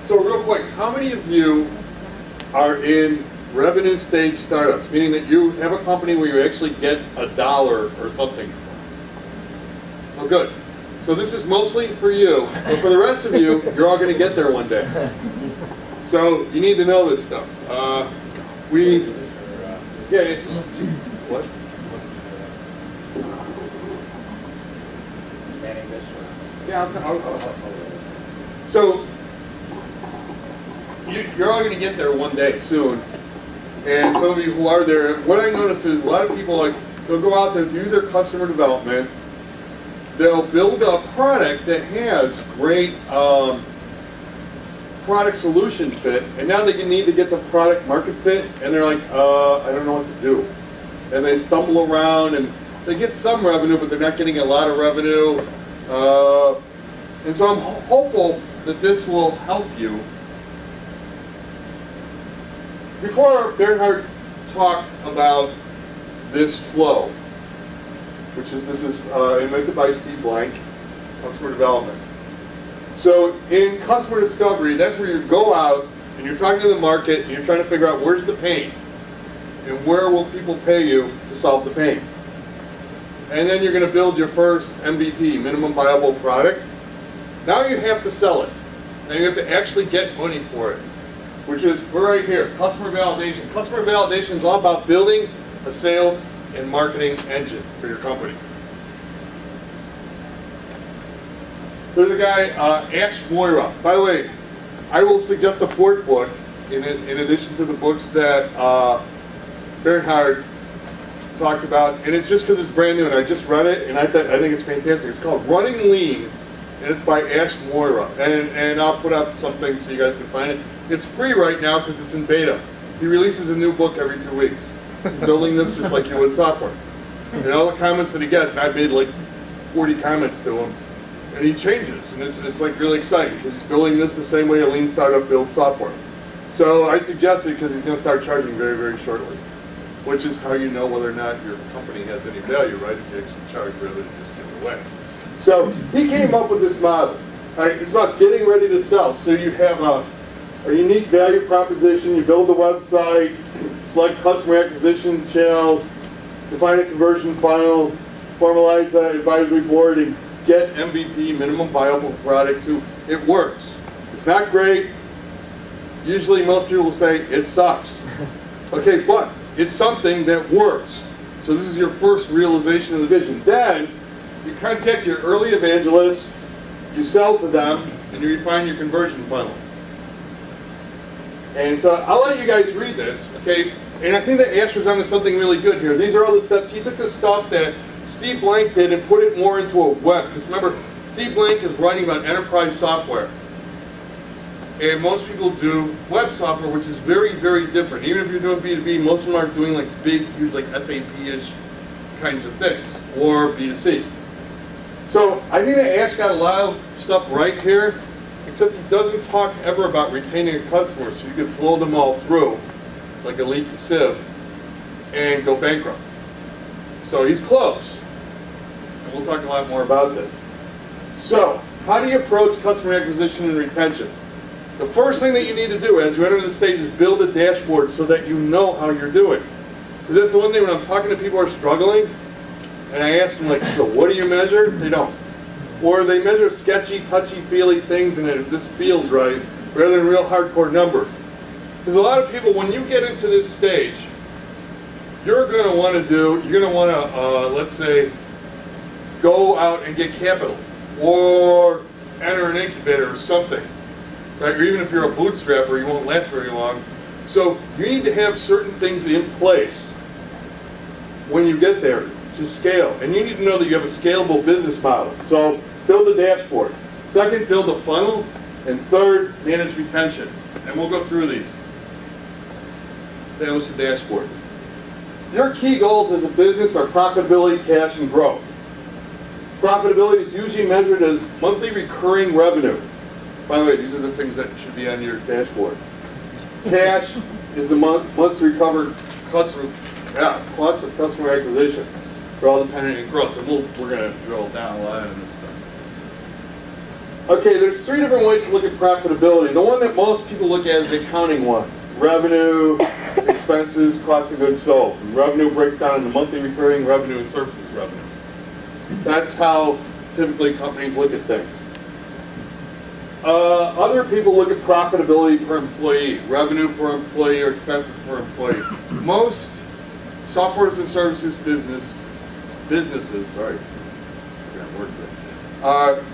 So real quick, how many of you are in revenue stage startups, meaning that you have a company where you actually get $1 or something? Oh, good. So this is mostly for you, but for the rest of you, you're all going to get there one day. So you need to know this stuff. What? Yeah, so you're all going to get there one day soon. And some of you who are there, what I notice is a lot of people, like, they'll go out there, do their customer development, they'll build a product that has great product solution fit, and now they need to get the product market fit, and they're like, I don't know what to do. And they stumble around, and they get some revenue, but they're not getting a lot of revenue. And so I'm hopeful that this will help you. Before, Bernhard talked about this flow, which is, this is invented by Steve Blank, customer development. So in customer discovery, that's where you go out and you're talking to the market and you're trying to figure out where's the pain and where will people pay you to solve the pain. And then you're going to build your first MVP, minimum viable product. Now you have to sell it. Now you have to actually get money for it, which is, we're right here, customer validation. Customer validation is all about building a sales and marketing engine for your company. There's a guy, Ash Moira. By the way, I will suggest a fourth book in addition to the books that Bernhard talked about, and it's just because it's brand new and I just read it and I think it's fantastic. It's called Running Lean, and it's by Ash Moira. And I'll put up something so you guys can find it. It's free right now because it's in beta. He releases a new book every 2 weeks. He's building this just like you would software. And all the comments that he gets, and I've made like 40 comments to him, and he changes, and it's like really exciting because he's building this the same way a lean startup builds software. So I suggest it because he's going to start charging very, very shortly, which is how you know whether or not your company has any value, right? If you actually charge rather than just give it away. So he came up with this model. Right? It's about getting ready to sell. So you have a unique value proposition, you build a website, select customer acquisition channels, define a conversion funnel, formalize an advisory board, and get MVP, minimum viable product, to it works. It's not great. Usually most people will say it sucks. Okay, but it's something that works. So this is your first realization of the vision. Then you contact your early evangelists, you sell to them, and you refine your conversion funnel. And so I'll let you guys read this, okay? And I think that Ash was onto something really good here. These are all the steps. He took the stuff that Steve Blank did and put it more into a web. Because remember, Steve Blank is writing about enterprise software. And most people do web software, which is very, very different. Even if you're doing B2B, most of them are doing like big, huge, like SAP-ish kinds of things, or B2C. So I think that Ash got a lot of stuff right here, except he doesn't talk ever about retaining a customer, so you can flow them all through like a leaky sieve and go bankrupt. So he's close. And we'll talk a lot more about this. So, how do you approach customer acquisition and retention? The first thing that you need to do as you enter the stage is build a dashboard so that you know how you're doing. Because that's the one thing when I'm talking to people who are struggling, and I ask them, like, so what do you measure? They don't. Or they measure sketchy, touchy-feely things, and this feels right, rather than real hardcore numbers. Because a lot of people, when you get into this stage, you're going to want to, let's say, go out and get capital, or enter an incubator or something. Right? Or even if you're a bootstrapper, you won't last very long. So you need to have certain things in place when you get there to scale. And you need to know that you have a scalable business model. So build a dashboard. Second, build a funnel. And third, manage retention. And we'll go through these. Establish a dashboard. Your key goals as a business are profitability, cash, and growth. Profitability is usually measured as monthly recurring revenue. By the way, these are the things that should be on your dashboard. Cash is the month's recovered customer, cost of customer acquisition. They're all dependent on growth, and we're going to drill down a lot on this stuff. Okay, there's 3 different ways to look at profitability. The one that most people look at is the accounting one. Revenue, expenses, cost of goods sold. And revenue breaks down into monthly recurring revenue and services revenue. That's how typically companies look at things. Other people look at profitability per employee, revenue per employee, or expenses per employee. Most software as a services businesses,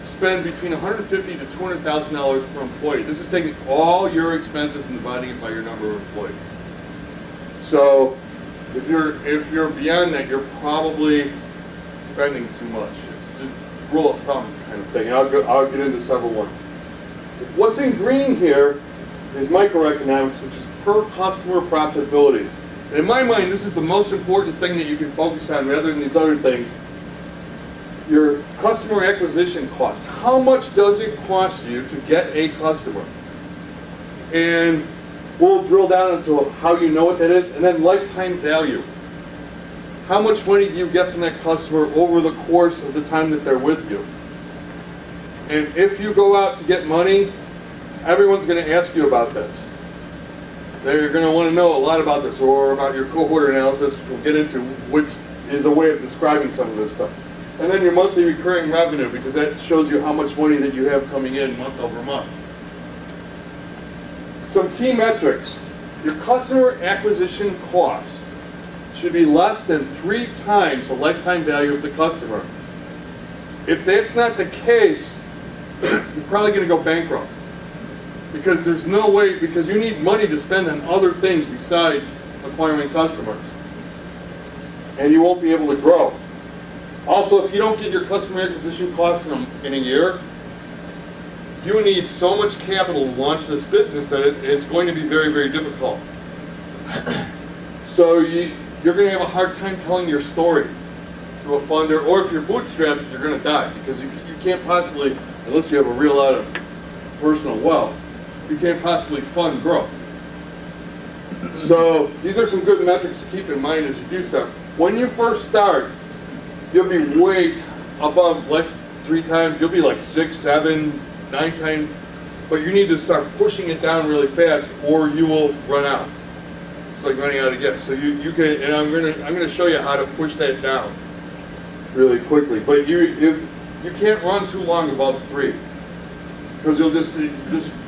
spend between $150,000 to $200,000 per employee. This is taking all your expenses and dividing it by your number of employees. So, if you're beyond that, you're probably spending too much. It's just rule of thumb kind of thing. I'll get into several ones. What's in green here is microeconomics, which is per customer profitability. And in my mind, this is the most important thing that you can focus on rather than these other things. Your customer acquisition cost. How much does it cost you to get a customer? And we'll drill down into how you know what that is. And then lifetime value. How much money do you get from that customer over the course of the time that they're with you? And if you go out to get money, everyone's going to ask you about this. They're going to want to know a lot about this, or about your cohort analysis, which we'll get into, which is a way of describing some of this stuff. And then your monthly recurring revenue, because that shows you how much money that you have coming in month over month. Some key metrics. Your customer acquisition cost should be less than 3 times the lifetime value of the customer. If that's not the case, you're probably going to go bankrupt. Because there's no way, because you need money to spend on other things besides acquiring customers. And you won't be able to grow. Also, if you don't get your customer acquisition costs in a year, you need so much capital to launch this business that it's going to be very, very difficult. So you're going to have a hard time telling your story to a funder, or if you're bootstrapped, you're going to die, because you can't possibly, unless you have a real lot of personal wealth, you can't possibly fund growth. So these are some good metrics to keep in mind as you do stuff. When you first start, you'll be way above 3 times. You'll be like 6, 7, 9 times, but you need to start pushing it down really fast, or you will run out. It's like running out of gas. So you can, and I'm gonna show you how to push that down really quickly. But you can't run too long above 3, because you'll just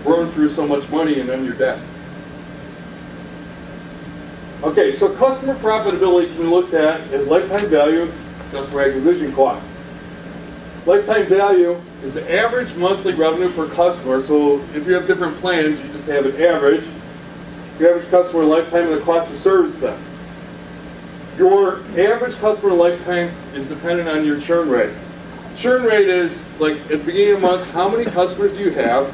burn through so much money and then you're dead. Okay, so customer profitability can be looked at as lifetime value, customer acquisition cost. Lifetime value is the average monthly revenue per customer. So if you have different plans, you just have an average. Your average customer lifetime and the cost to service them. Your average customer lifetime is dependent on your churn rate. Churn rate is, like, at the beginning of the month, how many customers do you have?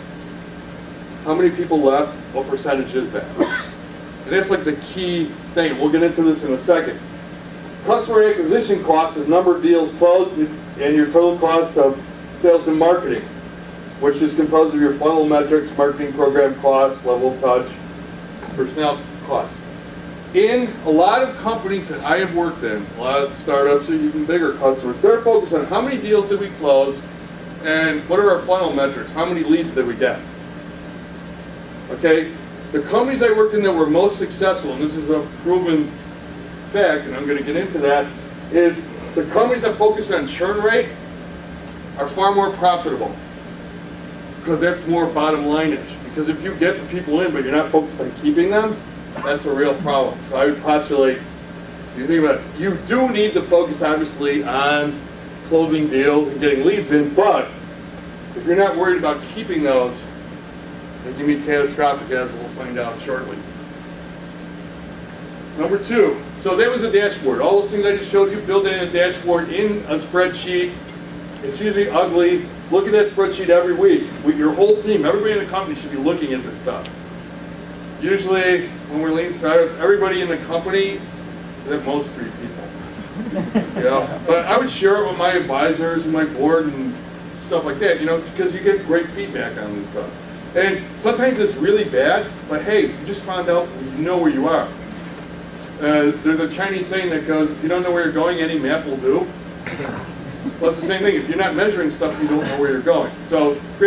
How many people left? What percentage is that? And that's like the key thing. We'll get into this in a second. Customer acquisition cost is number of deals closed and your total cost of sales and marketing, which is composed of your funnel metrics, marketing program costs, level of touch, personnel costs. In a lot of companies that I have worked in, a lot of startups or even bigger customers, they're focused on how many deals did we close and what are our funnel metrics, how many leads did we get. Okay, the companies I worked in that were most successful, and this is a proven fact, and I'm going to get into that, is the companies that focus on churn rate are far more profitable, because that's more bottom line-ish. Because if you get the people in but you're not focused on keeping them, that's a real problem. So I would postulate, you think about it, you do need to focus obviously on closing deals and getting leads in, but if you're not worried about keeping those, it can be catastrophic, as we'll find out shortly. Number 2, so that was a dashboard. All those things I just showed you, build in a dashboard in a spreadsheet. It's usually ugly. Look at that spreadsheet every week. Your whole team, everybody in the company should be looking at this stuff. Usually, when we're lean startups, everybody in the company is at most 3 people. You know? But I would share it with my advisors and my board and stuff like that, you know, because you get great feedback on this stuff. And sometimes it's really bad, but hey, you just found out, you know where you are. There's a Chinese saying that goes, if you don't know where you're going, any map will do. Well, it's the same thing. If you're not measuring stuff, you don't know where you're going. So create